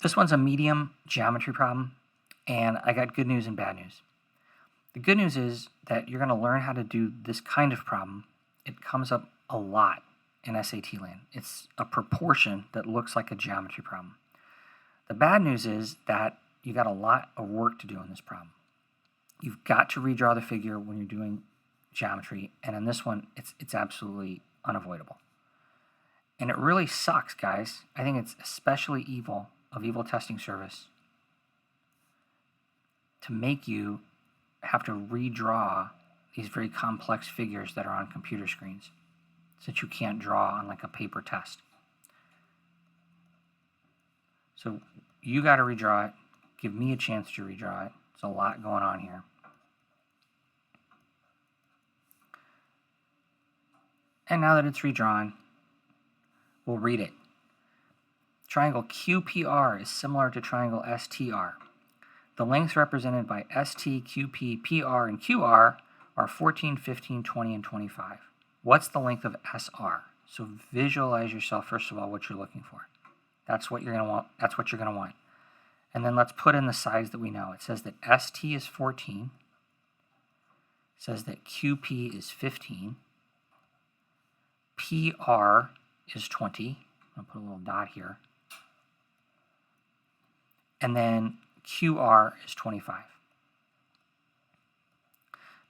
This one's a medium geometry problem, and I got good news and bad news. The good news is that you're going to learn how to do this kind of problem. It comes up a lot in SAT land. It's a proportion that looks like a geometry problem. The bad news is that you got a lot of work to do in this problem. You've got to redraw the figure when you're doing geometry, and in this one, it's absolutely unavoidable. And it really sucks, guys. I think it's especially evil testing service to make you have to redraw these very complex figures that are on computer screens that you can't draw on like a paper test. So you got to redraw it. Give me a chance to redraw it. There's a lot going on here. And now that it's redrawn, we'll read it. Triangle QPR is similar to triangle STR. The lengths represented by ST, QP, PR, and QR are 14, 15, 20, and 25. What's the length of SR? So visualize yourself, first of all, what you're looking for. That's what you're going to want. That's what you're going to want. And then let's put in the size that we know. It says that ST is 14. It says that QP is 15. PR is 20. I'll put a little dot here. And then QR is 25.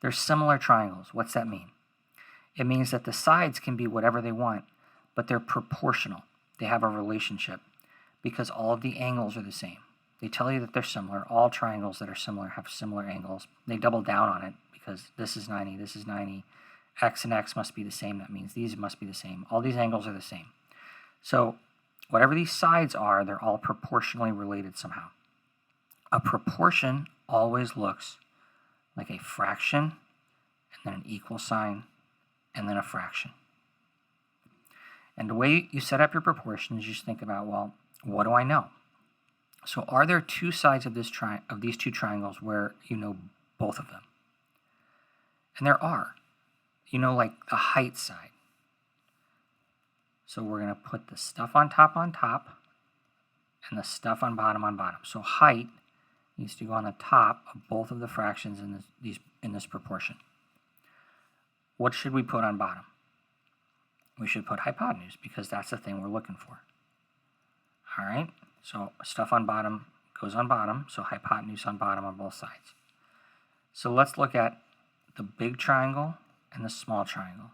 They're similar triangles. What's that mean? It means that the sides can be whatever they want, but they're proportional. They have a relationship because all of the angles are the same. They tell you that they're similar. All triangles that are similar have similar angles. They double down on it because this is 90, this is 90. X and X must be the same. That means these must be the same. All these angles are the same. So whatever these sides are, they're all proportionally related somehow. A proportion always looks like a fraction, and then an equal sign, and then a fraction. And the way you set up your proportion is you just think about, well, what do I know? So are there two sides of these two triangles where you know both of them? And there are. You know, like the height side. So we're going to put the stuff on top, and the stuff on bottom. So height needs to go on the top of both of the fractions in this proportion. What should we put on bottom? We should put hypotenuse because that's the thing we're looking for. All right, so stuff on bottom goes on bottom, so hypotenuse on bottom on both sides. So let's look at the big triangle and the small triangle.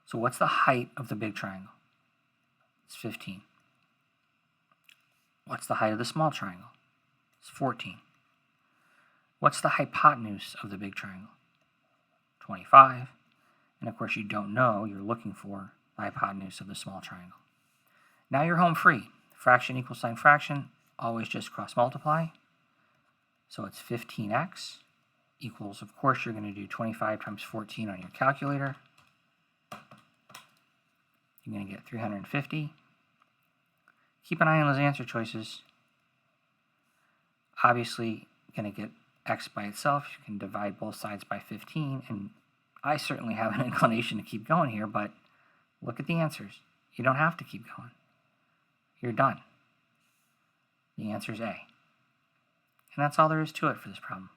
So what's the height of the big triangle? It's 15. What's the height of the small triangle? It's 14. What's the hypotenuse of the big triangle? 25. And of course you don't know, you're looking for the hypotenuse of the small triangle. Now you're home free. Fraction equals sign fraction, always just cross multiply. So it's 15x equals, of course, you're going to do 25 times 14 on your calculator. You're going to get 350. Keep an eye on those answer choices. Obviously, you're going to get x by itself. You can divide both sides by 15, and I certainly have an inclination to keep going here, but look at the answers. You don't have to keep going. You're done. The answer is A. And that's all there is to it for this problem.